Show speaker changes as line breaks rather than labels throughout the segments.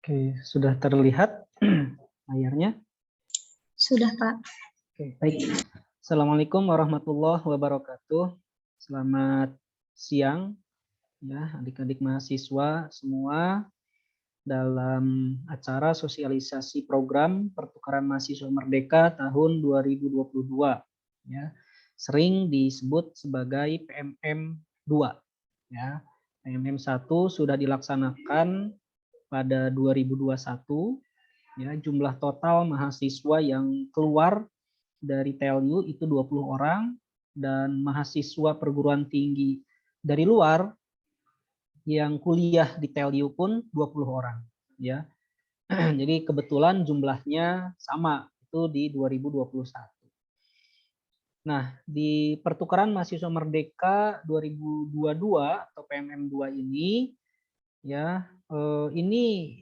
Oke, sudah terlihat layarnya?
Sudah, Pak.
Oke, baik. Assalamualaikum warahmatullahi wabarakatuh. Selamat siang, ya adik-adik mahasiswa semua dalam acara sosialisasi program Pertukaran Mahasiswa Merdeka tahun 2022. Ya, sering disebut sebagai PMM 2. Ya, PMM 1 sudah dilaksanakan pada 2021. Ya, jumlah total mahasiswa yang keluar dari TLU itu 20 orang dan mahasiswa perguruan tinggi dari luar yang kuliah di TLU pun 20 orang, ya. Jadi kebetulan jumlahnya sama itu di 2021. Nah, di Pertukaran Mahasiswa Merdeka 2022 atau PMM 2 ini ya, ini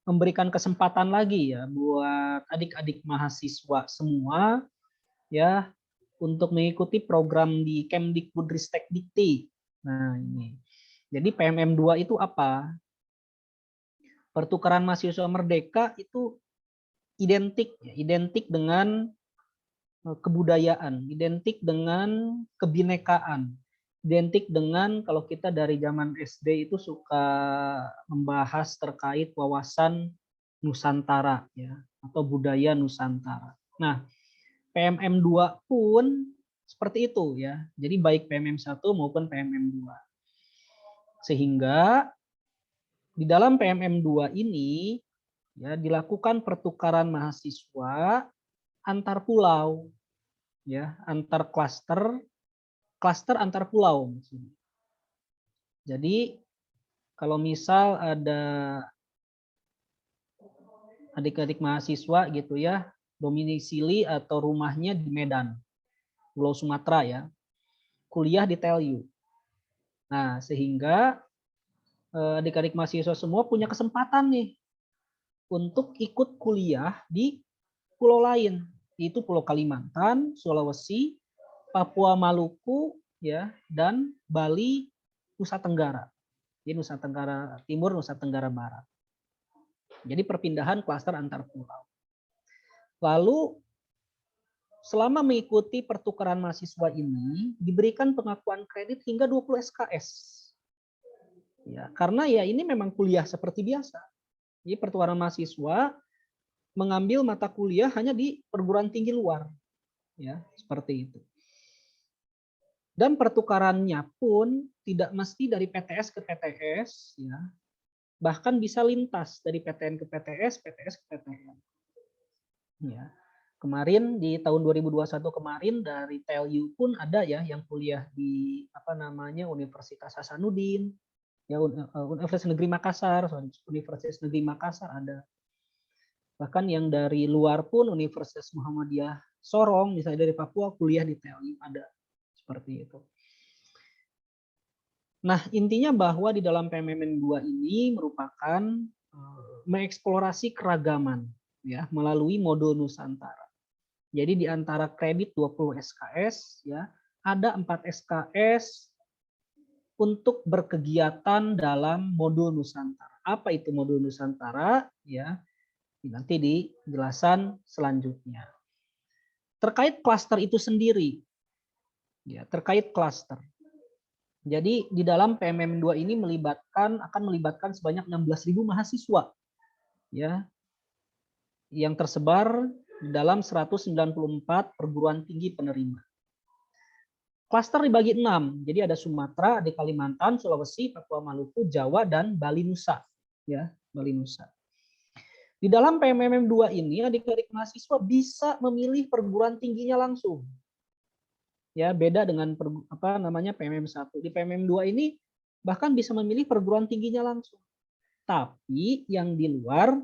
memberikan kesempatan lagi ya buat adik-adik mahasiswa semua ya untuk mengikuti program di Kemdikbudristekdikti. Nah, ini. Jadi PMM 2 itu apa? Pertukaran mahasiswa merdeka itu identik dengan kebudayaan, identik dengan kebinekaan, identik dengan kalau kita dari zaman SD itu suka membahas terkait wawasan Nusantara ya atau budaya Nusantara. Nah, PMM 2 pun seperti itu ya. Jadi baik PMM 1 maupun PMM 2. Sehingga di dalam PMM 2 ini ya dilakukan pertukaran mahasiswa antar pulau ya, antar klaster, klaster antar pulau. Jadi kalau misal ada adik-adik mahasiswa gitu ya, domisili atau rumahnya di Medan, Pulau Sumatera ya, kuliah di TLU. Nah, sehingga adik-adik mahasiswa semua punya kesempatan nih untuk ikut kuliah di pulau lain, yaitu Pulau Kalimantan, Sulawesi, Papua Maluku, ya, dan Bali, Nusa Tenggara. Jadi Nusa Tenggara Timur, Nusa Tenggara Barat. Jadi perpindahan klaster antar pulau. Lalu selama mengikuti pertukaran mahasiswa ini diberikan pengakuan kredit hingga 20 SKS. Ya, karena ya ini memang kuliah seperti biasa. Jadi pertukaran mahasiswa mengambil mata kuliah hanya di perguruan tinggi luar. Ya, seperti itu. Dan pertukarannya pun tidak mesti dari PTS ke PTS, ya. Bahkan bisa lintas dari PTN ke PTS, PTS ke PTN. Ya. Kemarin di tahun 2021 kemarin dari TLU pun ada ya yang kuliah di Universitas Hasanuddin, ya Universitas Negeri Makassar, Universitas Negeri Makassar ada. Bahkan yang dari luar pun Universitas Muhammadiyah Sorong, misalnya dari Papua kuliah di TLU ada. Seperti itu. Nah, intinya bahwa di dalam PMMN 2 ini merupakan mengeksplorasi keragaman ya melalui modul Nusantara. Jadi di antara kredit 20 SKS ya, ada 4 SKS untuk berkegiatan dalam modul Nusantara. Apa itu modul Nusantara? Ya, nanti di penjelasan selanjutnya. Terkait klaster itu sendiri. Ya, terkait klaster. Jadi di dalam PMM 2 ini akan melibatkan sebanyak 16.000 mahasiswa ya yang tersebar di dalam 194 perguruan tinggi penerima. Klaster dibagi 6. Jadi ada Sumatera, ada Kalimantan, Sulawesi, Papua Maluku, Jawa dan Bali Nusa ya, Bali Nusa. Di dalam PMM 2 ini adik-adik mahasiswa bisa memilih perguruan tingginya langsung. Ya, beda dengan PMM 1. Di PMM 2 ini bahkan bisa memilih perguruan tingginya langsung. Tapi yang di luar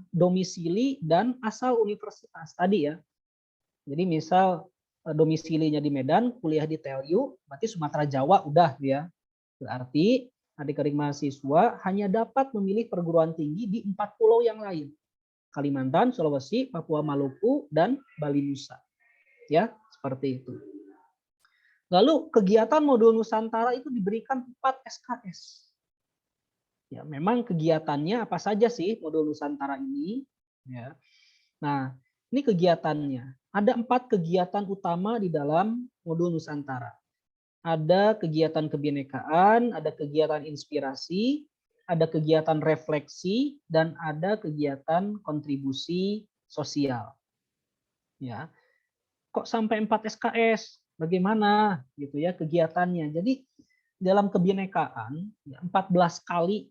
domisili dan asal universitas tadi ya. Jadi misal domisilinya di Medan, kuliah di TLU, berarti Sumatera Jawa udah ya. Berarti adik-adik mahasiswa hanya dapat memilih perguruan tinggi di 4 pulau yang lain. Kalimantan, Sulawesi, Papua Maluku, dan Bali Nusa. Ya, seperti itu. Lalu kegiatan modul Nusantara itu diberikan 4 SKS. Ya, memang kegiatannya apa saja sih modul Nusantara ini? Ya. Nah, ini kegiatannya. Ada 4 kegiatan utama di dalam modul Nusantara. Ada kegiatan kebinekaan, ada kegiatan inspirasi, ada kegiatan refleksi, dan ada kegiatan kontribusi sosial. Ya, kok sampai 4 SKS? Bagaimana gitu ya kegiatannya? Jadi dalam kebinekaan 14 kali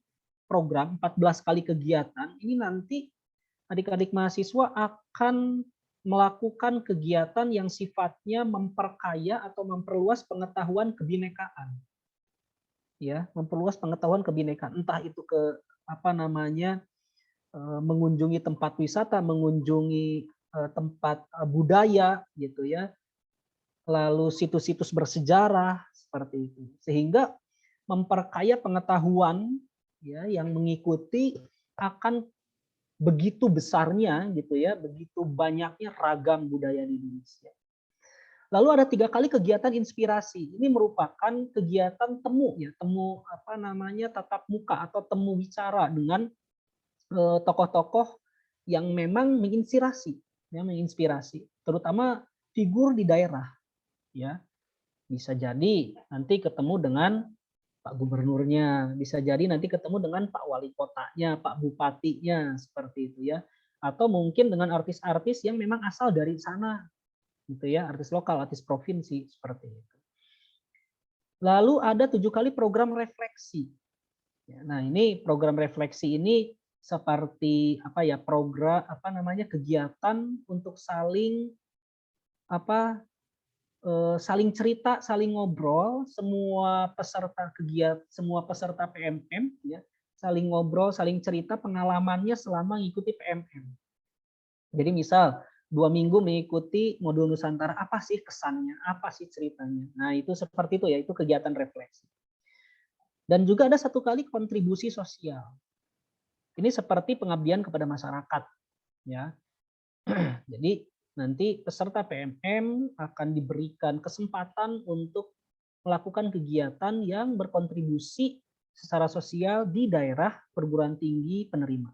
program, 14 kali kegiatan ini nanti adik-adik mahasiswa akan melakukan kegiatan yang sifatnya memperkaya atau memperluas pengetahuan kebinekaan. Ya, memperluas pengetahuan kebinekaan, entah itu ke apa namanya mengunjungi tempat wisata, mengunjungi tempat budaya gitu ya, lalu situs-situs bersejarah seperti itu. Sehingga memperkaya pengetahuan ya yang mengikuti akan begitu besarnya gitu ya, begitu banyaknya ragam budaya di Indonesia. Lalu ada 3 kali kegiatan inspirasi. Ini merupakan kegiatan temu ya, temu apa namanya tatap muka atau temu bicara dengan tokoh-tokoh yang memang menginspirasi, ya menginspirasi, terutama figur di daerah ya. Bisa jadi nanti ketemu dengan Pak Gubernurnya, bisa jadi nanti ketemu dengan Pak Wali Kotanya, Pak Bupatinya, seperti itu ya. Atau mungkin dengan artis-artis yang memang asal dari sana, gitu ya, artis lokal, artis provinsi, seperti itu. Lalu ada 7 kali program refleksi. Nah ini program refleksi ini seperti apa ya program apa namanya kegiatan untuk saling apa saling cerita, saling ngobrol, semua peserta kegiatan, semua peserta PMM ya, saling ngobrol, saling cerita pengalamannya selama mengikuti PMM. Jadi misal 2 minggu mengikuti modul Nusantara, apa sih kesannya, apa sih ceritanya. Nah itu seperti itu ya, itu kegiatan refleksi. Dan juga ada 1 kali kontribusi sosial. Ini seperti pengabdian kepada masyarakat ya. Jadi nanti peserta PMM akan diberikan kesempatan untuk melakukan kegiatan yang berkontribusi secara sosial di daerah perguruan tinggi penerima.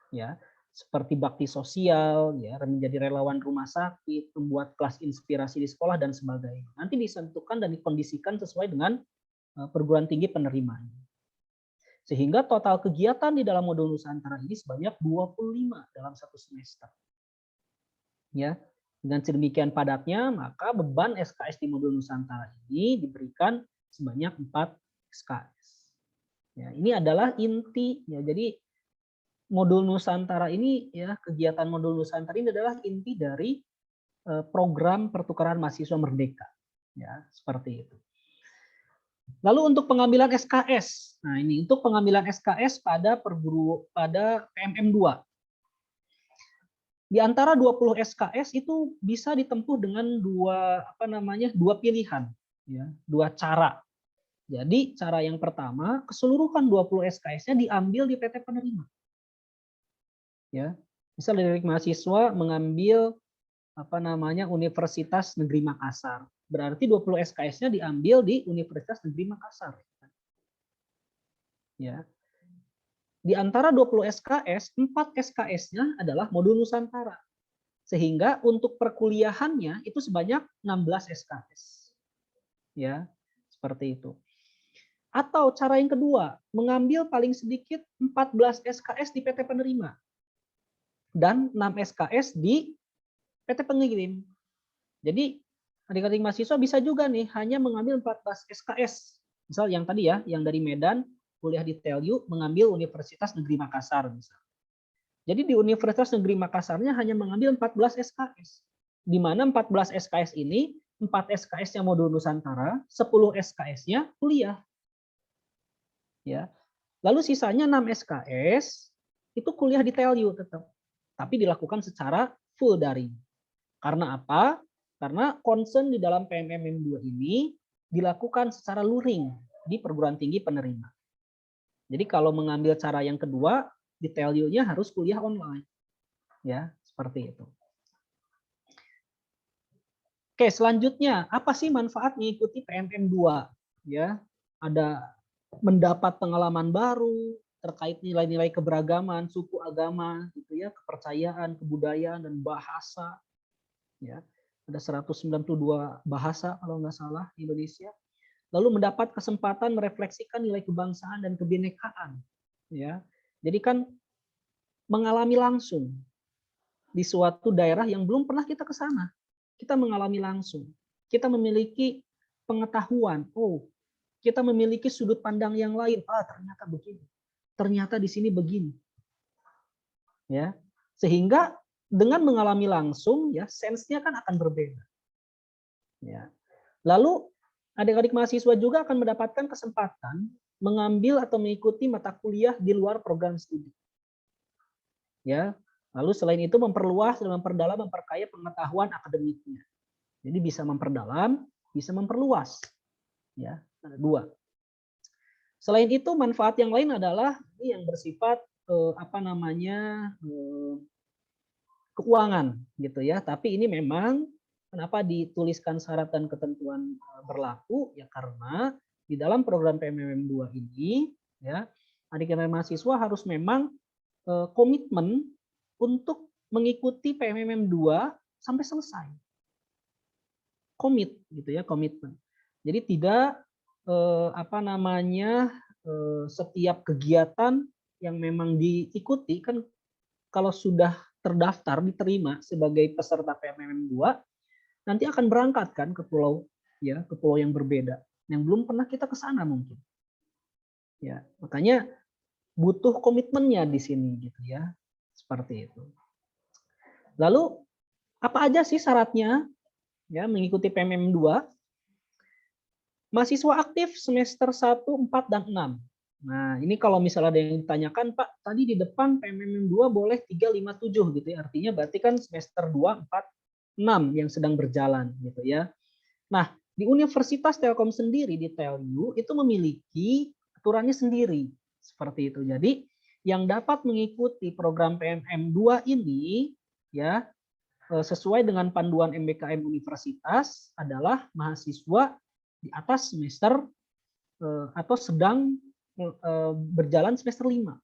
Ya, seperti bakti sosial, ya, menjadi relawan rumah sakit, membuat kelas inspirasi di sekolah dan sebagainya. Nanti ditentukan dan dikondisikan sesuai dengan perguruan tinggi penerima. Sehingga total kegiatan di dalam modul Nusantara ini sebanyak 25 dalam 1 semester. Ya, dengan sedemikian padatnya, maka beban SKS di modul Nusantara ini diberikan sebanyak 4 SKS. Ya, ini adalah inti. Ya, jadi modul Nusantara ini, ya kegiatan modul Nusantara ini adalah inti dari program pertukaran mahasiswa merdeka. Ya, seperti itu. Lalu untuk pengambilan SKS, nah ini untuk pengambilan SKS pada PMM 2. Di antara 20 SKS itu bisa ditempuh dengan dua pilihan, ya, 2 cara. Jadi cara yang pertama, keseluruhan 20 SKS-nya diambil di PT penerima. Ya. Misal dari mahasiswa mengambil Universitas Negeri Makassar. Berarti 20 SKS-nya diambil di Universitas Negeri Makassar. Ya. Di antara 20 SKS, 4 SKS-nya adalah modul Nusantara. Sehingga untuk perkuliahannya itu sebanyak 16 SKS. Ya, seperti itu. Atau cara yang kedua, mengambil paling sedikit 14 SKS di PT penerima dan 6 SKS di PT pengirim. Jadi adik-adik mahasiswa bisa juga nih hanya mengambil 14 SKS. Misal yang tadi ya, yang dari Medan kuliah di TELU mengambil Universitas Negeri Makassar misal. Jadi di Universitas Negeri Makassarnya hanya mengambil 14 SKS. Di mana 14 SKS ini 4 SKS-nya modul Nusantara, 10 SKS-nya kuliah. Ya. Lalu sisanya 6 SKS itu kuliah di TELU tetap. Tapi dilakukan secara full daring. Karena apa? Karena concern di dalam PMM 2 ini dilakukan secara luring di perguruan tinggi penerima. Jadi kalau mengambil cara yang kedua, di TELU-nya harus kuliah online. Ya, seperti itu. Oke, selanjutnya apa sih manfaat mengikuti PMM 2? Ya, ada mendapat pengalaman baru terkait nilai-nilai keberagaman, suku, agama, gitu ya, kepercayaan, kebudayaan dan bahasa, ya. Ada 192 bahasa kalau nggak salah di Indonesia. Lalu mendapat kesempatan merefleksikan nilai kebangsaan dan kebinekaan, ya. Jadi kan mengalami langsung di suatu daerah yang belum pernah kita ke sana. Kita mengalami langsung. Kita memiliki pengetahuan, oh, kita memiliki sudut pandang yang lain. Ah, ternyata begini. Ternyata di sini begini. Ya. Sehingga dengan mengalami langsung ya, sense-nya kan akan berbeda. Ya. Lalu adik-adik mahasiswa juga akan mendapatkan kesempatan mengambil atau mengikuti mata kuliah di luar program studi. Ya. Lalu selain itu memperluas dan memperdalam, memperkaya pengetahuan akademiknya. Jadi bisa memperdalam, bisa memperluas. Ya, ada dua. Selain itu manfaat yang lain adalah ini yang bersifat keuangan gitu ya. Tapi ini memang kenapa dituliskan syarat dan ketentuan berlaku ya karena di dalam program PMMM 2 ini ya adik-adik mahasiswa harus memang komitmen untuk mengikuti PMMM 2 sampai selesai. Komit gitu ya, komitmen. Jadi tidak setiap kegiatan yang memang diikuti kan kalau sudah terdaftar diterima sebagai peserta PMMM 2 nanti akan berangkat kan ke pulau ya, ke pulau yang berbeda yang belum pernah kita ke sana mungkin. Ya, makanya butuh komitmennya di sini gitu ya. Seperti itu. Lalu apa aja sih syaratnya ya mengikuti PMMM 2? Mahasiswa aktif semester 1, 4, dan 6. Nah, ini kalau misalnya ada yang ditanyakan, Pak, tadi di depan PMMM 2 boleh 3, 5, 7 gitu ya. Artinya berarti kan semester 2, 4, 6 yang sedang berjalan gitu ya. Nah, di Universitas Telkom sendiri di TELU itu memiliki aturannya sendiri seperti itu. Jadi, yang dapat mengikuti program PMM 2 ini ya sesuai dengan panduan MBKM Universitas adalah mahasiswa di atas semester atau sedang berjalan semester 5.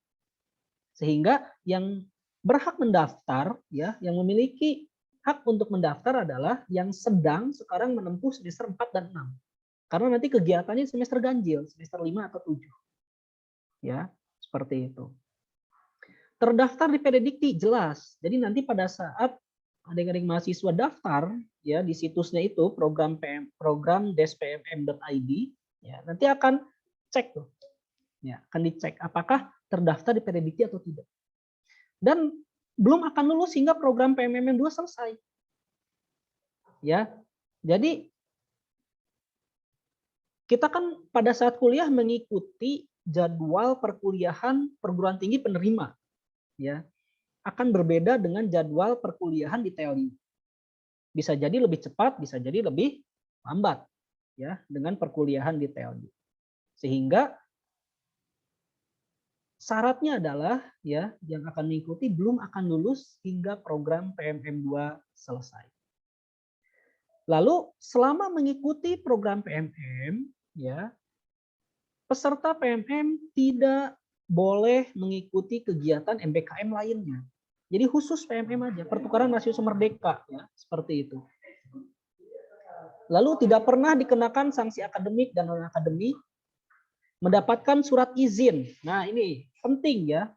Sehingga yang berhak mendaftar ya, yang memiliki hak untuk mendaftar adalah yang sedang sekarang menempuh semester 4 dan 6. Karena nanti kegiatannya semester ganjil, semester 5 atau 7. Ya, seperti itu. Terdaftar di Pededikti jelas. Jadi nanti pada saat adik-adik mahasiswa daftar ya di situsnya itu program despmm.id ya nanti akan cek tuh ya akan dicek apakah terdaftar di Pededikti atau tidak dan belum akan lulus hingga program PMMM 2 selesai ya. Jadi kita kan pada saat kuliah mengikuti jadwal perkuliahan perguruan tinggi penerima ya akan berbeda dengan jadwal perkuliahan di TELI. Bisa jadi lebih cepat, bisa jadi lebih lambat ya dengan perkuliahan di TELI. Sehingga syaratnya adalah ya yang akan mengikuti belum akan lulus hingga program PMM 2 selesai. Lalu selama mengikuti program PMM ya peserta PMM tidak boleh mengikuti kegiatan MBKM lainnya. Jadi khusus PMM aja, pertukaran mahasiswa merdeka ya, seperti itu. Lalu tidak pernah dikenakan sanksi akademik dan non akademik, mendapatkan surat izin. Nah, ini penting ya,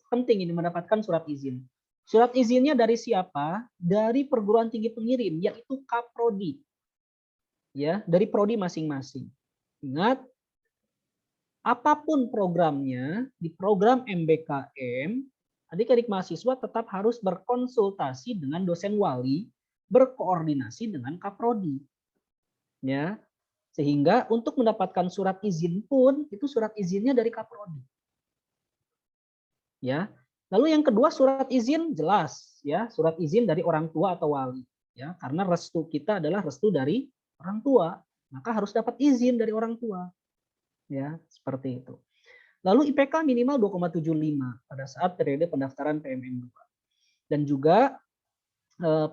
penting ini mendapatkan surat izin. Surat izinnya dari siapa? Dari perguruan tinggi pengirim, yaitu Kaprodi. Ya, dari prodi masing-masing. Ingat, apapun programnya di program MBKM, adik-adik mahasiswa tetap harus berkonsultasi dengan dosen wali, berkoordinasi dengan Kaprodi. Ya. Sehingga untuk mendapatkan surat izin pun itu surat izinnya dari Kaprodi. Ya. Lalu yang kedua surat izin jelas ya, surat izin dari orang tua atau wali ya, karena restu kita adalah restu dari orang tua, maka harus dapat izin dari orang tua. Ya, seperti itu. Lalu IPK minimal 2,75 pada saat periode pendaftaran PMM 2. Dan juga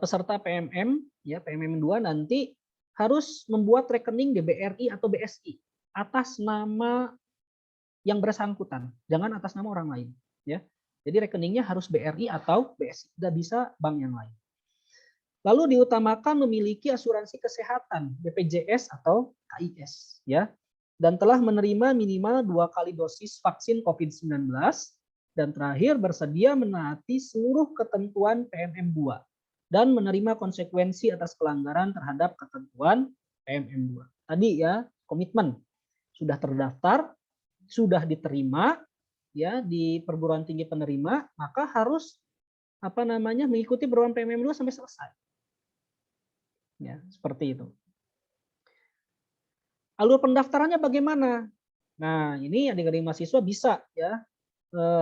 peserta PMM ya PMM 2 nanti harus membuat rekening di BRI atau BSI atas nama yang bersangkutan, jangan atas nama orang lain, ya. Jadi rekeningnya harus BRI atau BSI, tidak bisa bank yang lain. Lalu diutamakan memiliki asuransi kesehatan BPJS atau KIS, ya, dan telah menerima minimal 2 kali dosis vaksin COVID-19 dan terakhir bersedia menaati seluruh ketentuan PMM2 dan menerima konsekuensi atas pelanggaran terhadap ketentuan PMM2. Tadi ya, komitmen sudah terdaftar, sudah diterima ya di perguruan tinggi penerima, maka harus mengikuti program PMM2 sampai selesai. Ya, seperti itu. Alur pendaftarannya bagaimana? Nah, ini adik-adik mahasiswa bisa ya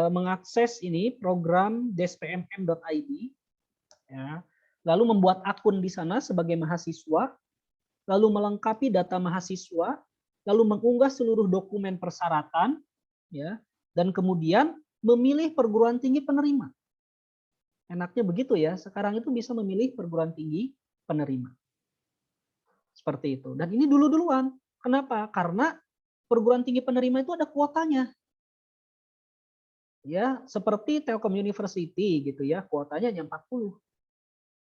mengakses ini program despmm.id ya. Lalu membuat akun di sana sebagai mahasiswa, lalu melengkapi data mahasiswa, lalu mengunggah seluruh dokumen persyaratan ya, dan kemudian memilih perguruan tinggi penerima. Enaknya begitu ya, sekarang itu bisa memilih perguruan tinggi penerima. Seperti itu. Dan ini dulu-duluan. Kenapa? Karena perguruan tinggi penerima itu ada kuotanya. Ya, seperti Telkom University gitu ya, kuotanya hanya 40.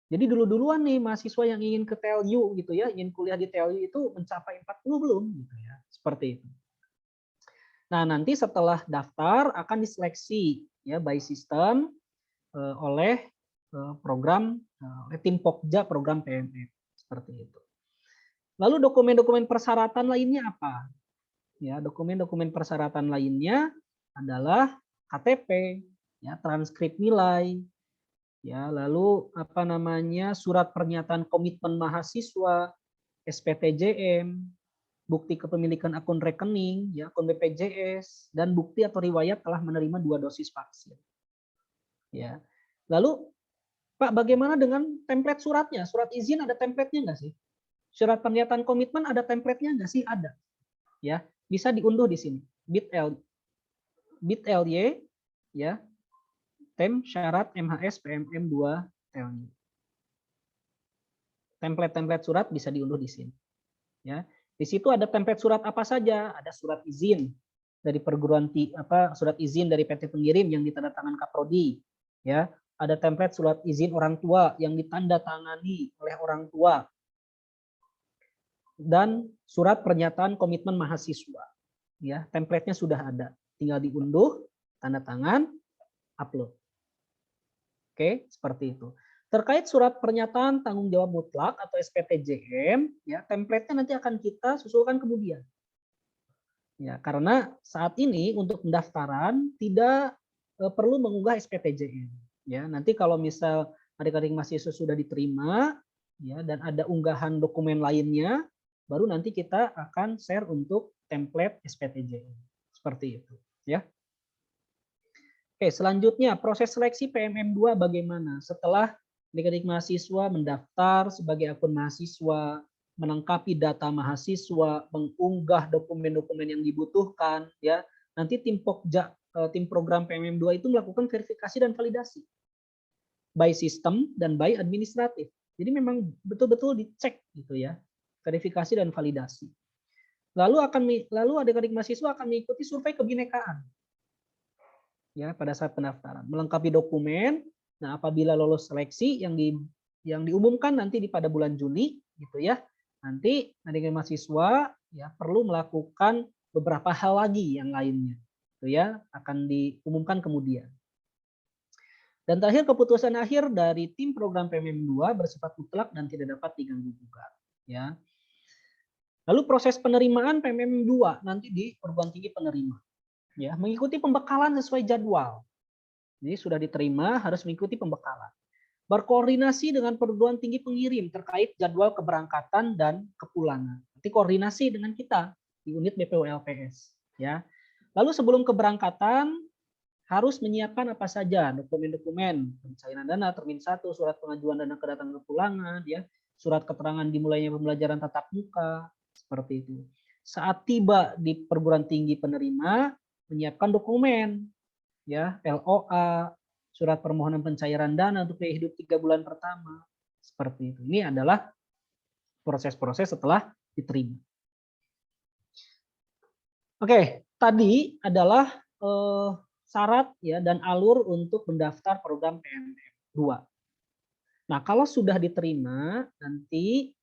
Jadi dulu-duluan nih mahasiswa yang ingin ke TELU gitu ya, ingin kuliah di TELU itu mencapai 40 belum gitu ya. Seperti itu. Nah, nanti setelah daftar akan diseleksi ya by system oleh program oleh tim Pokja program PMM seperti itu. Lalu dokumen-dokumen persyaratan lainnya apa? Ya, dokumen-dokumen persyaratan lainnya adalah KTP, ya, transkrip nilai, ya, lalu surat pernyataan komitmen mahasiswa, SPTJM, bukti kepemilikan akun rekening, ya, akun BPJS, dan bukti atau riwayat telah menerima 2 dosis vaksin. Ya. Lalu, Pak, bagaimana dengan template suratnya? Surat izin ada template-nya nggak sih? Surat pernyataan komitmen ada template-nya nggak sih? Ada. Ya, bisa diunduh di sini. bit.ly ya. Tem syarat MHS PMM 2 TELNI. Template-template surat bisa diunduh di sini. Ya. Di situ ada template surat apa saja? Ada surat izin dari perguruan surat izin dari PT pengirim yang ditandatangan Kaprodi, ya. Ada template surat izin orang tua yang ditandatangani oleh orang tua. Dan surat pernyataan komitmen mahasiswa. Ya, template-nya sudah ada. Tinggal diunduh, tanda tangan, upload. Oke, seperti itu. Terkait surat pernyataan tanggung jawab mutlak atau SPTJM, ya, template-nya nanti akan kita susulkan kemudian. Ya, karena saat ini untuk pendaftaran tidak perlu mengunggah SPTJM. Ya, nanti kalau misal adik-adik mahasiswa sudah diterima, ya, dan ada unggahan dokumen lainnya, baru nanti kita akan share untuk template SPTJM. Seperti itu, ya. Oke, selanjutnya proses seleksi PMM2 bagaimana? Setelah adik-adik mahasiswa mendaftar sebagai akun mahasiswa, melengkapi data mahasiswa, mengunggah dokumen-dokumen yang dibutuhkan, ya. Nanti tim Pokja, tim program PMM2 itu melakukan verifikasi dan validasi by sistem dan by administratif. Jadi memang betul-betul dicek gitu ya, verifikasi dan validasi. Lalu adik-adik mahasiswa akan mengikuti survei kebinekaan. Ya, pada saat pendaftaran, melengkapi dokumen. Nah, apabila lolos seleksi yang diumumkan nanti pada bulan Juni gitu ya. Nanti adik-adik mahasiswa ya perlu melakukan beberapa hal lagi yang lainnya. Gitu ya, akan diumumkan kemudian. Dan terakhir keputusan akhir dari tim program PMM2 bersifat mutlak dan tidak dapat diganggu gugat, ya. Lalu proses penerimaan PMM2 nanti di perguruan tinggi penerima. Ya, mengikuti pembekalan sesuai jadwal. Jadi sudah diterima harus mengikuti pembekalan. Berkoordinasi dengan perguruan tinggi pengirim terkait jadwal keberangkatan dan kepulangan. Nanti koordinasi dengan kita di unit BPULPS, ya. Lalu sebelum keberangkatan harus menyiapkan apa saja dokumen-dokumen pencairan dana termin 1, surat pengajuan dana kedatangan kepulangan, ya, surat keterangan dimulainya pembelajaran tatap muka, seperti itu. Saat tiba di perguruan tinggi penerima, menyiapkan dokumen, ya, LOA, surat permohonan pencairan dana untuk biaya hidup 3 bulan pertama, seperti itu. Ini adalah proses-proses setelah diterima. Oke, tadi adalah syarat ya dan alur untuk mendaftar program PMM 2. Nah, kalau sudah diterima, nanti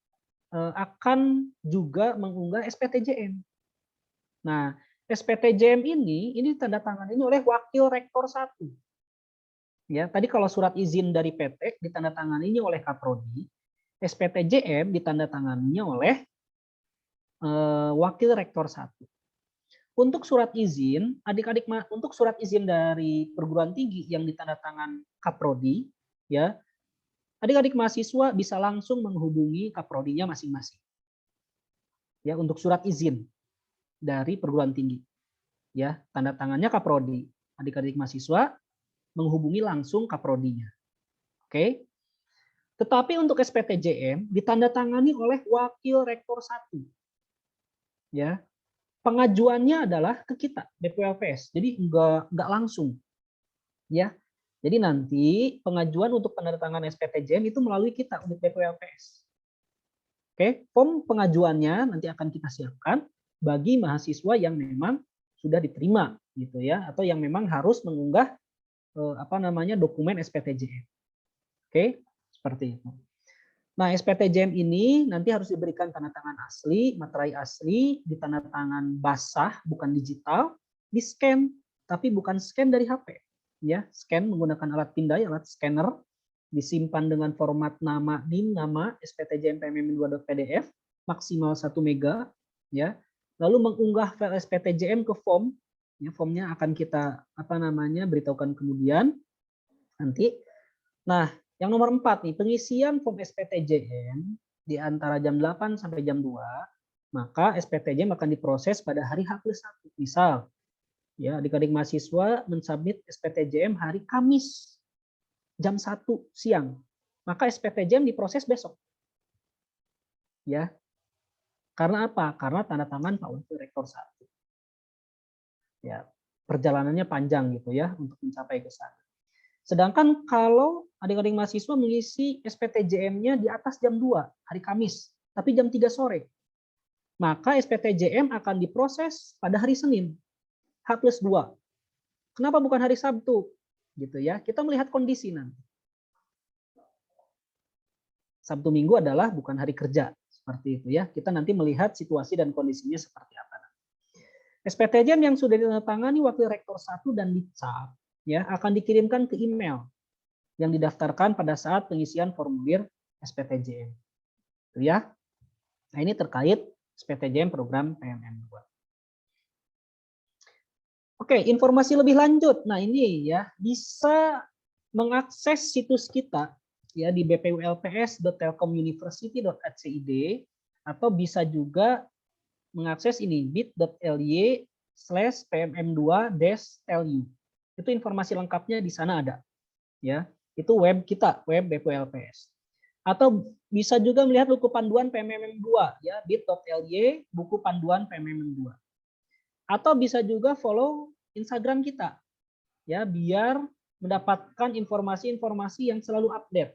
akan juga mengunggah SPTJM. Nah, SPTJM ini tanda tangan ini oleh Wakil Rektor 1. Ya, tadi kalau surat izin dari PT ditandatangani oleh Kaprodi, SPTJM ditandatangani oleh Wakil Rektor 1. Untuk surat izin, adik-adik untuk surat izin dari perguruan tinggi yang ditandatangan Kaprodi, ya, adik-adik mahasiswa bisa langsung menghubungi Kaprodinya masing-masing. Ya, untuk surat izin dari perguruan tinggi. Ya, tanda tangannya Kaprodi. Adik-adik mahasiswa menghubungi langsung Kaprodinya. Oke. Tetapi untuk SPTJM ditandatangani oleh Wakil Rektor 1. Ya. Pengajuannya adalah ke kita, BPWLPS. Jadi enggak langsung. Ya. Jadi nanti pengajuan untuk penandatangan SPTJM itu melalui kita, unit BPWLPS. Oke, form pengajuannya nanti akan kita siapkan bagi mahasiswa yang memang sudah diterima gitu ya, atau yang memang harus mengunggah dokumen SPTJM. Oke, seperti itu. Nah, SPTJM ini nanti harus diberikan tanda tangan asli, materai asli, di tanda tangan basah, bukan digital, di scan, tapi bukan scan dari HP. Ya, scan menggunakan alat pindai, alat scanner, disimpan dengan format nama NIM, nama SPTJM PMM2.pdf, maksimal 1 mega, ya. Lalu mengunggah file SPTJM ke form, ya, formnya akan kita beritahukan kemudian nanti. Nah, yang nomor 4 nih, pengisian form SPTJM di antara jam 8 sampai jam 2, maka SPTJM akan diproses pada hari H+1. Misal, ya, adik-adik mahasiswa mensubmit SPTJM hari Kamis jam 1 siang. Maka SPTJM diproses besok. Ya. Karena apa? Karena tanda tangan Pak Wakil Rektor 1. Ya, perjalanannya panjang gitu ya untuk mencapai ke sana. Sedangkan kalau adik-adik mahasiswa mengisi SPTJM-nya di atas jam 2 hari Kamis, tapi jam 3 sore, maka SPTJM akan diproses pada hari Senin, H+2. Kenapa bukan hari Sabtu? Gitu ya. Kita melihat kondisi nanti. Sabtu Minggu adalah bukan hari kerja, seperti itu ya. Kita nanti melihat situasi dan kondisinya seperti apa. SPTJM yang sudah ditandatangani Wakil Rektor 1 dan Dicap, ya, akan dikirimkan ke email yang didaftarkan pada saat pengisian formulir SPTJM. Itu ya. Nah, ini terkait SPTJM program PMM 2. Oke, informasi lebih lanjut. Nah, ini ya, bisa mengakses situs kita ya di bpulps.telkomuniversity.ac.id atau bisa juga mengakses ini bit.ly/pmm2-lu. Itu informasi lengkapnya di sana ada. Ya, itu web kita, web BPULPS. Atau bisa juga melihat buku panduan PMM2 ya, bit.ly buku panduan PMM2. Atau bisa juga follow Instagram kita. Ya, biar mendapatkan informasi-informasi yang selalu update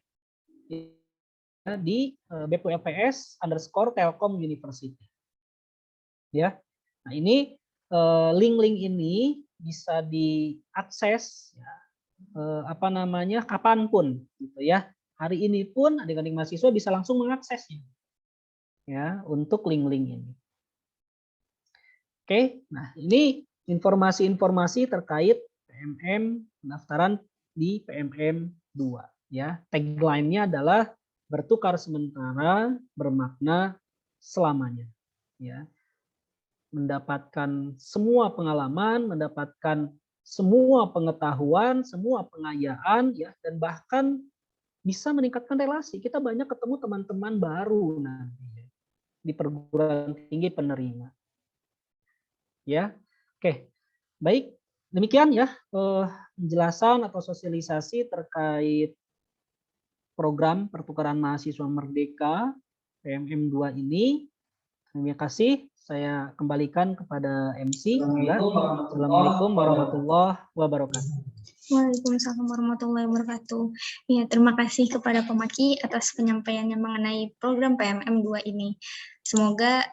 di bpulps_telkom university. Ya. Nah, ini link-link ini bisa diakses ya, kapanpun gitu ya. Hari ini pun adik-adik mahasiswa bisa langsung mengaksesnya ya untuk link-link ini. Oke, nah ini informasi-informasi terkait PMM pendaftaran di PMM 2 ya. Tagline-nya adalah bertukar sementara, bermakna selamanya ya. Mendapatkan semua pengalaman, mendapatkan semua pengetahuan, semua pengayaan ya, dan bahkan bisa meningkatkan relasi. Kita banyak ketemu teman-teman baru nanti ya, di perguruan tinggi penerima. Ya. Oke. Baik, demikian ya penjelasan atau sosialisasi terkait program pertukaran mahasiswa merdeka PMM 2 ini. Terima kasih. Saya kembalikan kepada MC. Ya. Assalamualaikum warahmatullahi wabarakatuh.
Waalaikumsalam warahmatullahi wabarakatuh. Ya, terima kasih kepada Pemaki atas penyampaiannya mengenai program PMM 2 ini. Semoga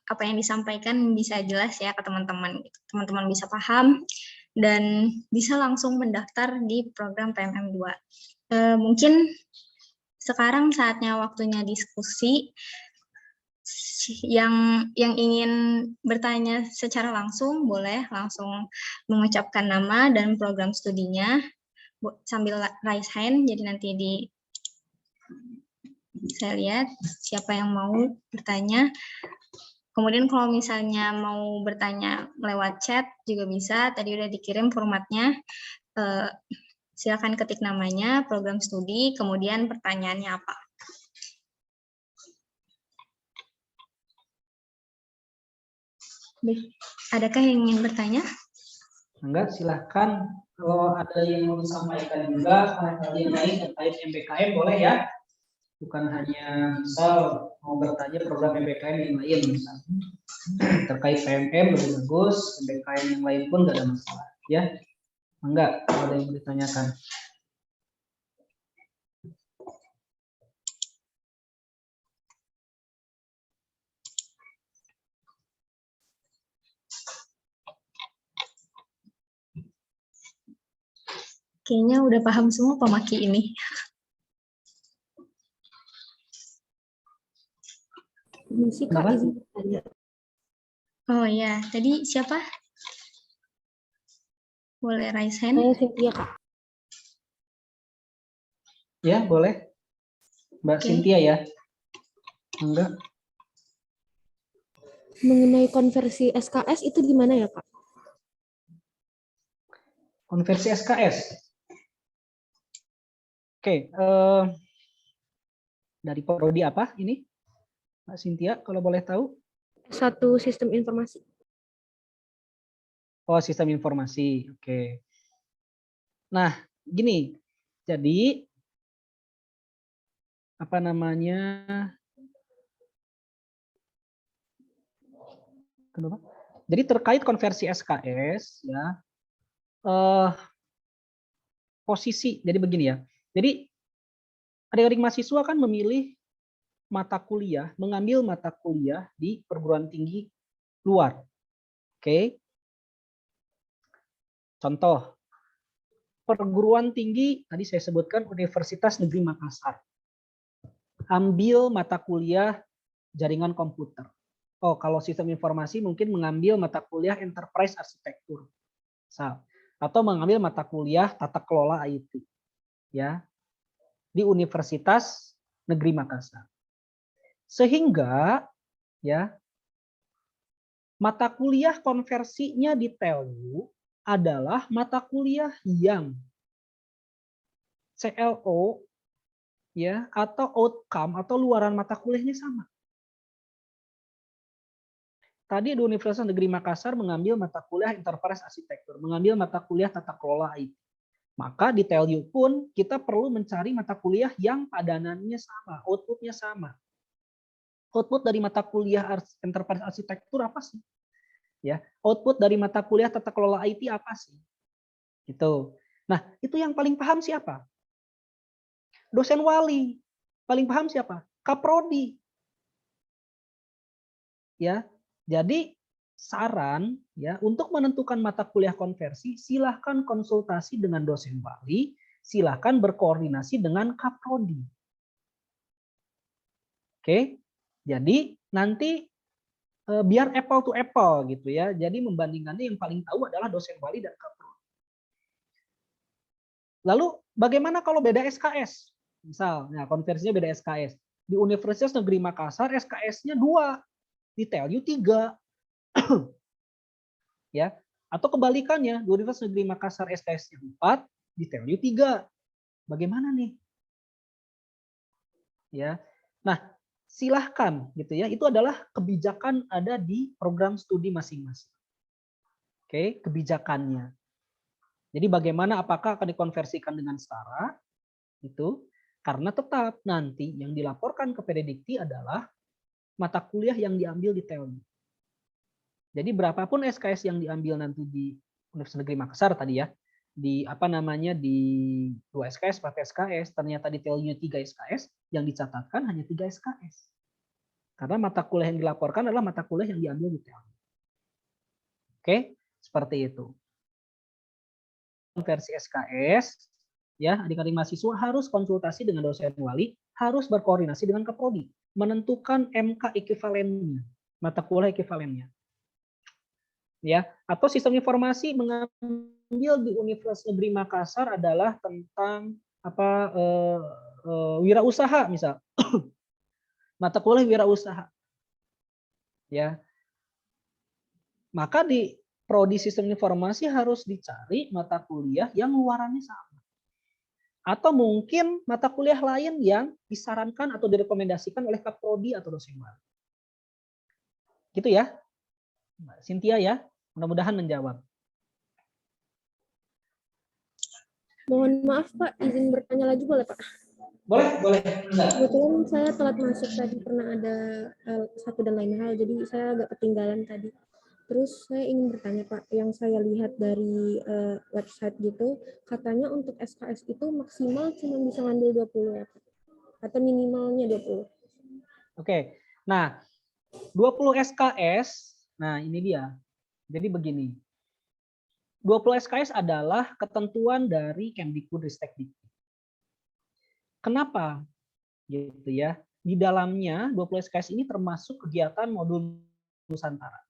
apa yang disampaikan bisa jelas ya ke teman-teman. Teman-teman bisa paham dan bisa langsung mendaftar di program PMM 2. Mungkin sekarang saatnya waktunya diskusi. Yang ingin bertanya secara langsung boleh langsung mengucapkan nama dan program studinya sambil raise hand. Jadi nanti saya lihat siapa yang mau bertanya. Kemudian kalau misalnya mau bertanya lewat chat juga bisa. Tadi udah dikirim formatnya. Silakan ketik namanya, program studi, kemudian pertanyaannya apa. Adakah yang ingin bertanya?
Enggak, silahkan. Kalau ada yang mau disampaikan juga, hal yang lain terkait MBKM boleh ya. Bukan hanya misal mau bertanya program MBKM yang lain, misalnya terkait PMM lebih bagus, MBKM yang lain pun nggak ada masalah, ya. Enggak, ada yang mau ditanyakan.
Kayaknya udah paham semua pemaki ini.
Kenapa?
Oh ya, tadi siapa? Boleh raise hand?
Saya Cynthia, Kak.
Ya, boleh. Mbak Cynthia ya. Enggak.
Mengenai konversi SKS itu gimana ya, Kak?
Konversi SKS. Oke, dari prodi apa ini? Mbak Cynthia, kalau boleh tahu?
Satu sistem informasi.
Oh, sistem informasi. Oke. Nah, gini. Jadi apa namanya? Kenapa? Jadi terkait konversi SKS ya. Posisi. Jadi begini ya. Jadi adik-adik mahasiswa kan memilih mata kuliah, mengambil mata kuliah di perguruan tinggi luar. Oke. Contoh, perguruan tinggi tadi saya sebutkan Universitas Negeri Makassar. Ambil mata kuliah jaringan komputer. Oh, kalau sistem informasi mungkin mengambil mata kuliah enterprise arsitektur. Atau mengambil mata kuliah tata kelola IT. Ya. Di Universitas Negeri Makassar. Sehingga ya mata kuliah konversinya di TELU adalah mata kuliah yang CLO ya atau outcome atau luaran mata kuliahnya sama. Tadi di Universitas Negeri Makassar mengambil mata kuliah enterprise arsitektur, mengambil mata kuliah tata kelola IT. Maka di TELU pun kita perlu mencari mata kuliah yang padanannya sama, outputnya sama. Output dari mata kuliah enterprise arsitektur apa sih? Ya, output dari mata kuliah tata kelola IT apa sih? Gitu. Nah, itu yang paling paham siapa? Dosen wali. Paling paham siapa? Kaprodi. Ya. Jadi saran ya untuk menentukan mata kuliah konversi silahkan konsultasi dengan dosen wali, silahkan berkoordinasi dengan Kaprodi. Oke. Jadi nanti biar apple to apple gitu ya. Jadi membandingkannya yang paling tahu adalah dosen wali dan Kaprodi. Lalu bagaimana kalau beda SKS? Misal, nah konversinya beda SKS. Di Universitas Negeri Makassar SKS-nya 2, di TELU 3. Ya, atau kebalikannya, di Universitas Negeri Makassar SKS-nya 4, di TELU 3. Bagaimana nih? Ya. Nah, silahkan gitu ya. Itu adalah kebijakan ada di program studi masing-masing. Oke, kebijakannya. Jadi bagaimana apakah akan dikonversikan dengan setara? Itu karena tetap nanti yang dilaporkan ke Pededikti adalah mata kuliah yang diambil di TELU. Jadi berapapun SKS yang diambil nanti di Universitas Negeri Makassar tadi ya, di apa namanya di 2 SKS, 4 SKS, ternyata di TELU 3 SKS, yang dicatatkan hanya 3 SKS. Karena mata kuliah yang dilaporkan adalah mata kuliah yang diambil di TEL. Oke, seperti itu. Versi SKS, ya adik-adik mahasiswa harus konsultasi dengan dosen wali, harus berkoordinasi dengan Kaprodi, menentukan MK ekivalennya, mata kuliah ekivalennya. Ya, atau sistem informasi mengambil di Universitas Negeri Makassar adalah tentang wirausaha misal. Mata kuliah wirausaha. Ya. Maka di prodi sistem informasi harus dicari mata kuliah yang luarannya sama. Atau mungkin mata kuliah lain yang disarankan atau direkomendasikan oleh Kaprodi atau dosen wali. Gitu ya. Mbak Cynthia ya, mudah-mudahan menjawab.
Mohon maaf Pak, izin bertanya lagi boleh Pak?
Boleh.
Kebetulan saya telat masuk tadi, pernah ada satu dan lain hal, jadi saya agak ketinggalan tadi. Terus saya ingin bertanya Pak, yang saya lihat dari website gitu, katanya untuk SKS itu maksimal cuma bisa ngambil 20 ya Pak? Atau minimalnya 20?
Oke, nah 20 SKS, nah ini dia. Jadi begini, 20 SKS adalah ketentuan dari Kemdikbudristekdikti. Kenapa? Gitu ya. Di dalamnya 20 SKS ini termasuk kegiatan modul Nusantara.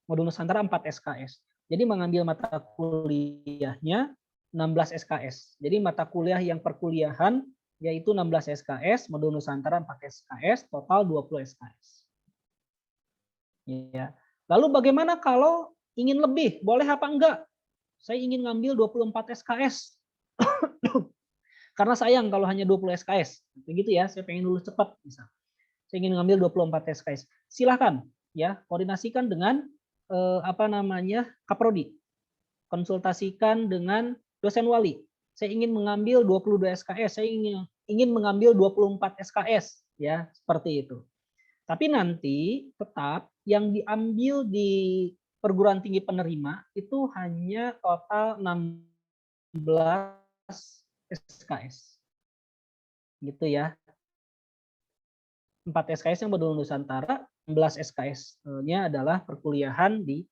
Modul Nusantara 4 SKS. Jadi mengambil mata kuliahnya 16 SKS. Jadi mata kuliah yang perkuliahan yaitu 16 SKS, modul Nusantara 4 SKS, total 20 SKS. Ya. Lalu bagaimana kalau ingin lebih? Boleh apa enggak? Saya ingin ngambil 24 SKS. Karena sayang kalau hanya 20 SKS. Begitu ya, saya pengen lulus cepat misal. Saya ingin ngambil 24 SKS. Silakan ya, koordinasikan dengan Kaprodi. Konsultasikan dengan dosen wali. Saya ingin mengambil 22 SKS, saya ingin mengambil 24 SKS ya, seperti itu. Tapi nanti tetap yang diambil di perguruan tinggi penerima itu hanya total 16 SKS. Gitu ya. 4 SKS yang modul Nusantara, 16 SKS-nya adalah perkuliahan di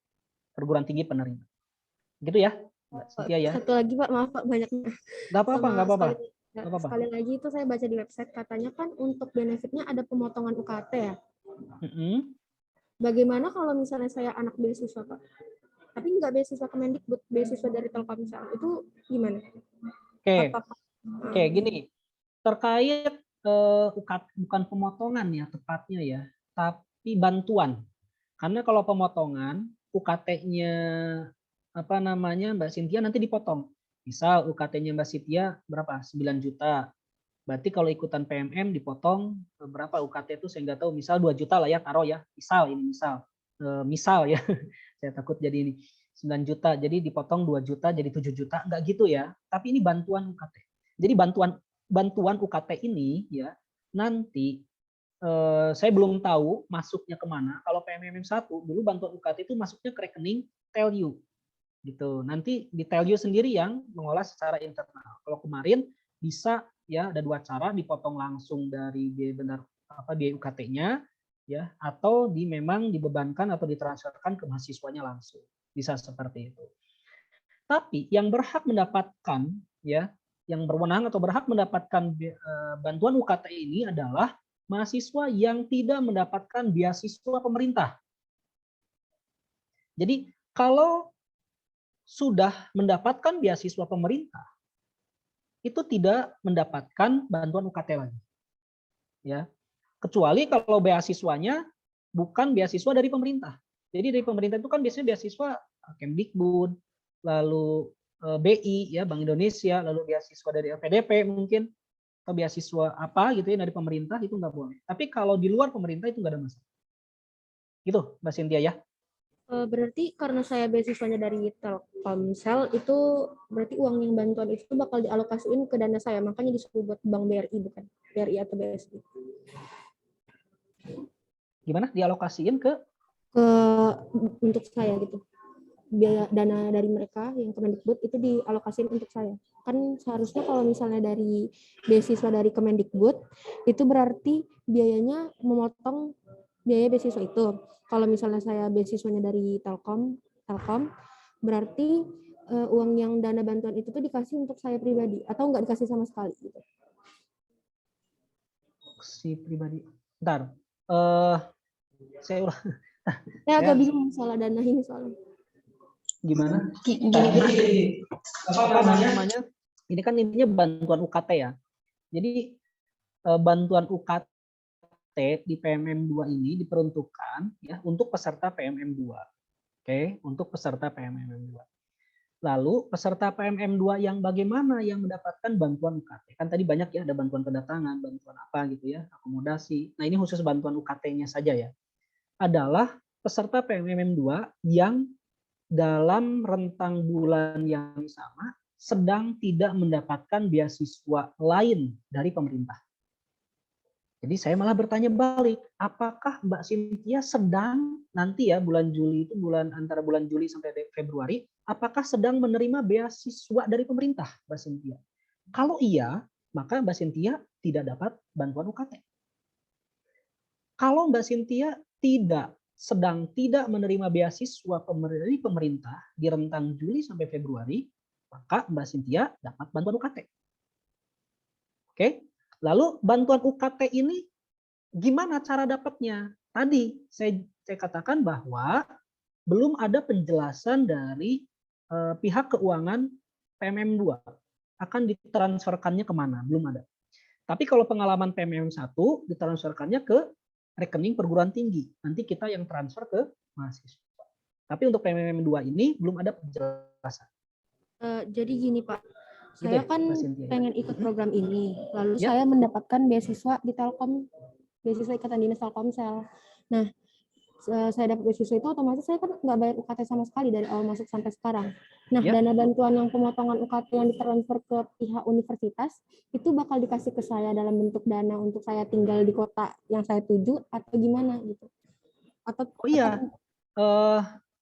perguruan tinggi penerima. Gitu ya, Mbak Cynthia ya.
Satu lagi Pak, maaf Pak banyaknya.
Nggak apa-apa.
Sekali lagi itu saya baca di website, katanya kan untuk benefitnya ada pemotongan UKT ya. Bagaimana kalau misalnya saya anak beasiswa Pak? Tapi nggak beasiswa Kemendikbud, beasiswa dari Telkomsel, itu gimana?
Oke, gini. Terkait UKT, bukan pemotongan ya tepatnya ya, tapi bantuan. Karena kalau pemotongan, UKT-nya Mbak Cynthia nanti dipotong. Misal UKT-nya Mbak Cynthia berapa? 9 juta. Berarti kalau ikutan PMM dipotong berapa UKT itu saya nggak tahu. Misal 2 juta lah ya, taruh ya. Misal ya. Saya takut jadi ini 9 juta. Jadi dipotong 2 juta jadi 7 juta. Enggak gitu ya. Tapi ini bantuan UKT. Jadi bantuan UKT ini ya nanti saya belum tahu masuknya kemana. Kalau PMM 1 dulu bantuan UKT itu masuknya ke rekening TELU. Gitu. Nanti di TELU sendiri yang mengolah secara internal. Kalau kemarin bisa ya ada 2 cara, dipotong langsung dari biaya UKT-nya ya, atau memang dibebankan atau ditransferkan ke mahasiswanya langsung. Bisa seperti itu. Tapi yang berhak mendapatkan ya, yang berwenang atau berhak mendapatkan bantuan UKT ini adalah mahasiswa yang tidak mendapatkan beasiswa pemerintah. Jadi kalau sudah mendapatkan beasiswa pemerintah, itu tidak mendapatkan bantuan UKT lagi. Ya. Kecuali kalau beasiswanya bukan beasiswa dari pemerintah. Jadi dari pemerintah itu kan biasanya beasiswa Kemdikbud, lalu BI ya, Bank Indonesia, lalu beasiswa dari LPDP mungkin, atau beasiswa apa gitu ya dari pemerintah, itu nggak boleh. Tapi kalau di luar pemerintah itu nggak ada masalah. Gitu Mbak Cynthia ya.
Berarti karena saya beasiswanya dari Telkomsel, itu berarti uang yang bantuan itu bakal dialokasiin ke dana saya, makanya disuruh buat Bank BRI, bukan BRI atau BSI.
Gimana dialokasiin ke
Untuk saya gitu. biaya dana dari mereka yang Kemendikbud itu dialokasiin untuk saya. Kan seharusnya kalau misalnya dari beasiswa dari Kemendikbud itu berarti biayanya memotong biaya beasiswa itu. Kalau misalnya saya beasiswanya dari Telkom berarti uang yang dana bantuan itu tuh dikasih untuk saya pribadi atau nggak dikasih sama sekali gitu.
Si pribadi. Bentar. Saya ulang.
Saya agak bingung soal dana ini soalnya.
Gimana?
Gini,
Apa namanya? Ini kan intinya bantuan UKT ya. Jadi bantuan UKT di PMM2 ini diperuntukkan ya untuk peserta PMM2. Oke, untuk peserta PMM2. Lalu peserta PMM2 yang bagaimana yang mendapatkan bantuan UKT? Kan tadi banyak ya, ada bantuan kedatangan, bantuan apa gitu ya, akomodasi. Nah, ini khusus bantuan UKT-nya saja ya. Adalah peserta PMM2 yang dalam rentang bulan yang sama sedang tidak mendapatkan beasiswa lain dari pemerintah. Jadi saya malah bertanya balik, apakah Mbak Cynthia sedang nanti ya bulan Juli itu antara bulan Juli sampai Februari, apakah sedang menerima beasiswa dari pemerintah, Mbak Cynthia? Kalau iya, maka Mbak Cynthia tidak dapat bantuan UKT. Kalau Mbak Cynthia sedang tidak menerima beasiswa dari pemerintah di rentang Juli sampai Februari, maka Mbak Cynthia dapat bantuan UKT. Oke? Lalu bantuan UKT ini gimana cara dapatnya? Tadi saya katakan bahwa belum ada penjelasan dari pihak keuangan PMM2 akan ditransferkannya kemana, belum ada. Tapi kalau pengalaman PMM1 ditransferkannya ke rekening perguruan tinggi. Nanti kita yang transfer ke mahasiswa. Tapi untuk PMM2 ini belum ada penjelasan.
Jadi gini Pak,
Gitu
saya
ya,
kan
Mbak Cynthia, ya?
pengen ikut program ini, lalu
Ya.
saya mendapatkan beasiswa di Telkom, beasiswa Ikatan Dinas Telkomsel. Nah, saya dapat beasiswa itu otomatis saya kan nggak bayar UKT sama sekali dari awal masuk sampai sekarang. Nah,
Ya.
dana bantuan yang pemotongan UKT yang ditransfer ke pihak universitas itu bakal dikasih ke saya dalam bentuk dana untuk saya tinggal di kota yang saya tuju atau gimana gitu? Atau
Oh iya,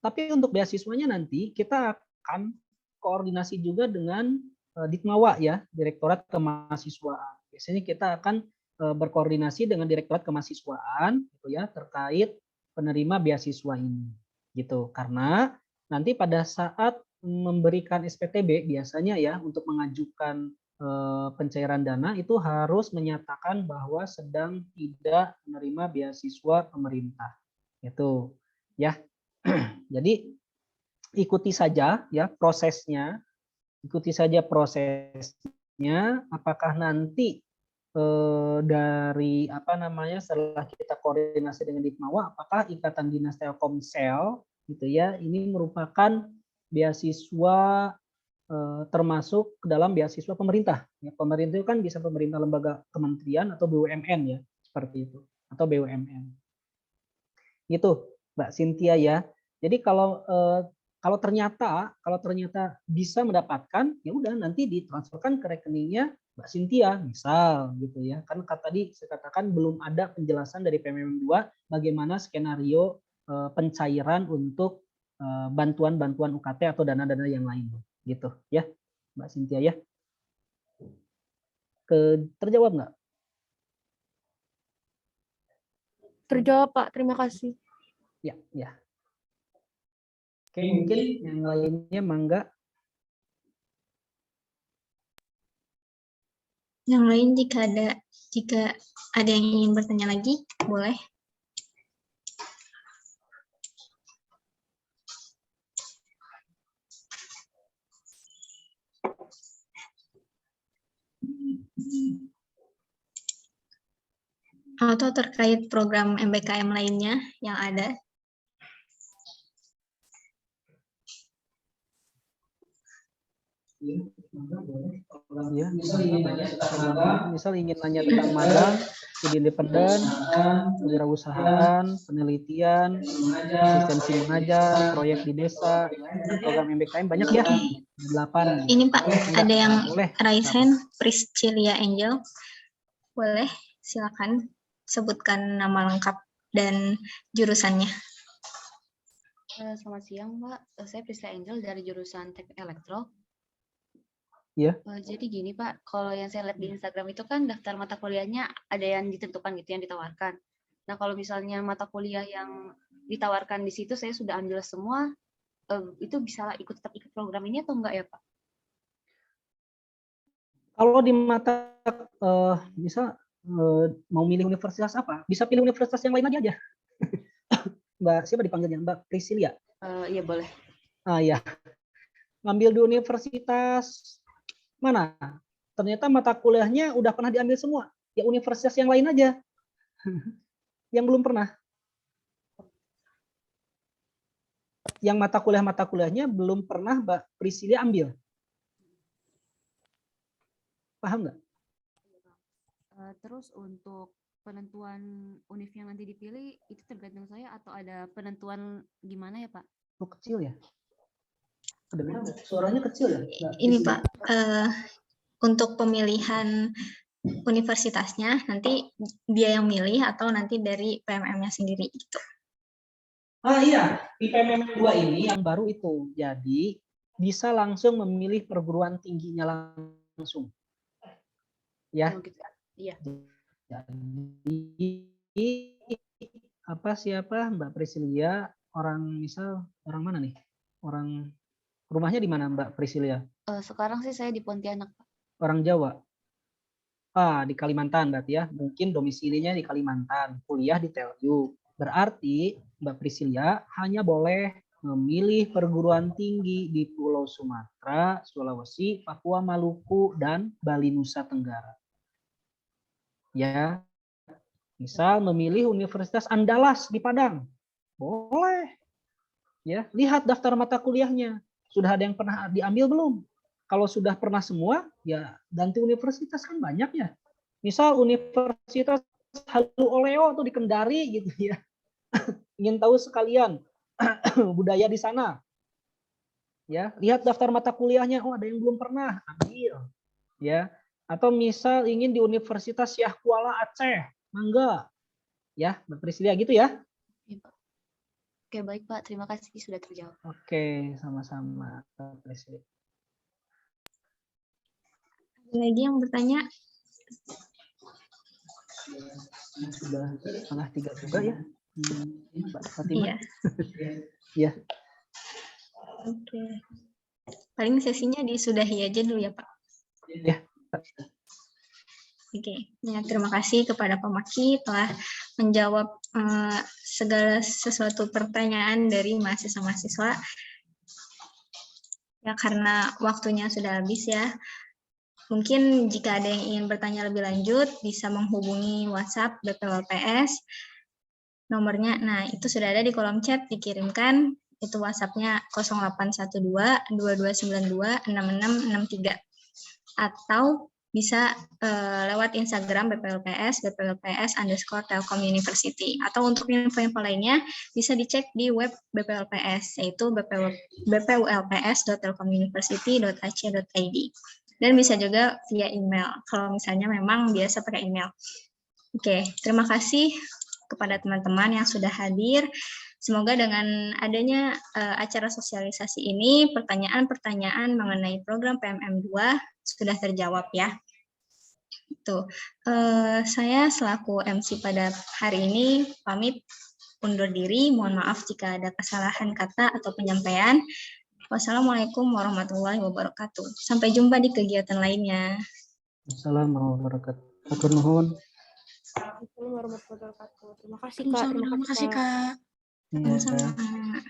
tapi untuk beasiswanya nanti kita akan koordinasi juga dengan Ditmawa ya, Direktorat Kemahasiswaan. Biasanya kita akan berkoordinasi dengan Direktorat Kemahasiswaan gitu ya terkait penerima beasiswa ini gitu. Karena nanti pada saat memberikan SPTB biasanya ya untuk mengajukan pencairan dana itu harus menyatakan bahwa sedang tidak menerima beasiswa pemerintah. Itu ya. Jadi ikuti saja ya prosesnya. Ikuti saja prosesnya apakah nanti dari apa namanya setelah kita koordinasi dengan Ditmawa apakah Ikatan Dinas Telkomsel gitu ya ini merupakan beasiswa termasuk ke dalam beasiswa pemerintah. Ya, pemerintah itu kan bisa pemerintah lembaga kementerian atau BUMN ya seperti itu atau BUMN. Gitu, Mbak Cynthia ya. Jadi kalau ternyata bisa mendapatkan, ya udah nanti ditransferkan ke rekeningnya Mbak Cynthia, misal gitu ya. Kan tadi saya katakan belum ada penjelasan dari PMM2 bagaimana skenario pencairan untuk bantuan-bantuan UKT atau dana-dana yang lain, gitu ya, Mbak Cynthia ya. Terjawab nggak?
Terjawab Pak, terima kasih.
Ya, ya. Oke, mungkin yang lainnya mangga.
Yang lain jika ada yang ingin bertanya lagi, boleh. Atau terkait program MBKM lainnya yang ada.
Ya, misal ingin nanya tentang magang, studi independen, kewirausahaan, penelitian, asistensi mengajar, proyek di desa, program MBKM banyak ya, 8.
Ini Pak, ada yang
boleh.
raise hand, Priscilia Angel. Boleh, silakan sebutkan nama lengkap dan jurusannya.
Selamat siang, Pak. Saya Prisca Angel dari jurusan Teknik Elektro.
Iya.
Jadi gini, Pak, kalau yang saya lihat di Instagram itu kan daftar mata kuliahnya ada yang ditentukan gitu, yang ditawarkan. Nah, kalau misalnya mata kuliah yang ditawarkan di situ saya sudah ambil semua, itu bisa tetap ikut program ini atau enggak ya, Pak?
Kalau di mata bisa mau milih universitas apa? Bisa pilih universitas yang lain aja. Mbak siapa dipanggilnya? Mbak Priscilia.
Iya boleh.
Ya. Ngambil di universitas mana? Ternyata mata kuliahnya udah pernah diambil semua. Ya universitas yang lain aja. Yang belum pernah. Yang mata kuliahnya belum pernah Mbak Priscilia ambil. Paham nggak?
Terus untuk penentuan univ yang nanti dipilih itu tergantung saya atau ada penentuan gimana ya, Pak?
Oh, kecil ya? Suaranya kecil ya?
Ini Pak, untuk pemilihan universitasnya nanti dia yang milih atau nanti dari PMM-nya sendiri gitu.
Iya, di PMM 2 ini yang baru itu. Jadi bisa langsung memilih perguruan tingginya langsung. Ya.
Oh, gitu. Iya.
Jadi siapa Mbak Priscilia misal orang mana nih? Orang rumahnya di mana Mbak Priscilia?
Sekarang sih saya di Pontianak, Pak.
Orang Jawa. Di Kalimantan berarti ya. Mungkin domisilinya di Kalimantan, kuliah di TELU. Berarti Mbak Priscilia hanya boleh memilih perguruan tinggi di Pulau Sumatera, Sulawesi, Papua, Maluku, dan Bali Nusa Tenggara. Ya, misal memilih Universitas Andalas di Padang, boleh. Ya, lihat daftar mata kuliahnya. Sudah ada yang pernah diambil belum? Kalau sudah pernah semua, ya ganti universitas kan banyak ya. Misal Universitas Halu Oleo tuh di Kendari gitu ya. Ingin tahu sekalian budaya di sana. Ya, lihat daftar mata kuliahnya, ada yang belum pernah, ambil. Ya. Atau misal ingin di Universitas Syah Kuala Aceh, mangga. Ya, Mbak Priscilia gitu ya.
Oke, baik Pak. Terima kasih sudah terjawab.
Oke, sama-sama Mbak Priscilia.
Ada lagi yang bertanya?
Sudah 2:30 juga ya. Mbak Fatimah.
Iya.
Ya.
Oke. Paling sesinya disudahi aja dulu ya Pak.
Ya.
Oke, ya, terima kasih kepada Pak Maki telah menjawab segala sesuatu pertanyaan dari mahasiswa-mahasiswa. Ya, karena waktunya sudah habis ya. Mungkin jika ada yang ingin bertanya lebih lanjut, bisa menghubungi WhatsApp BPWPS. Nomornya, nah itu sudah ada di kolom chat, dikirimkan. Itu WhatsApp-nya 0812-2292-6663. Atau bisa lewat Instagram BPWPS, BPWPS_Telkom University. Atau untuk info-info lainnya bisa dicek di web BPWPS, yaitu bpwlps.telkomuniversity.ac.id. Dan bisa juga via email, kalau misalnya memang biasa pakai email. Oke, terima kasih kepada teman-teman yang sudah hadir. Semoga dengan adanya acara sosialisasi ini, pertanyaan-pertanyaan mengenai program PMM 2 sudah terjawab ya. Saya selaku MC pada hari ini pamit undur diri. Mohon maaf jika ada kesalahan kata atau penyampaian. Wassalamualaikum warahmatullahi wabarakatuh. Sampai jumpa di kegiatan lainnya.
Assalamualaikum warahmatullahi wabarakatuh.
Assalamualaikum warahmatullahi wabarakatuh. Terima kasih Kak.
Terima kasih Kak.
Sama-sama.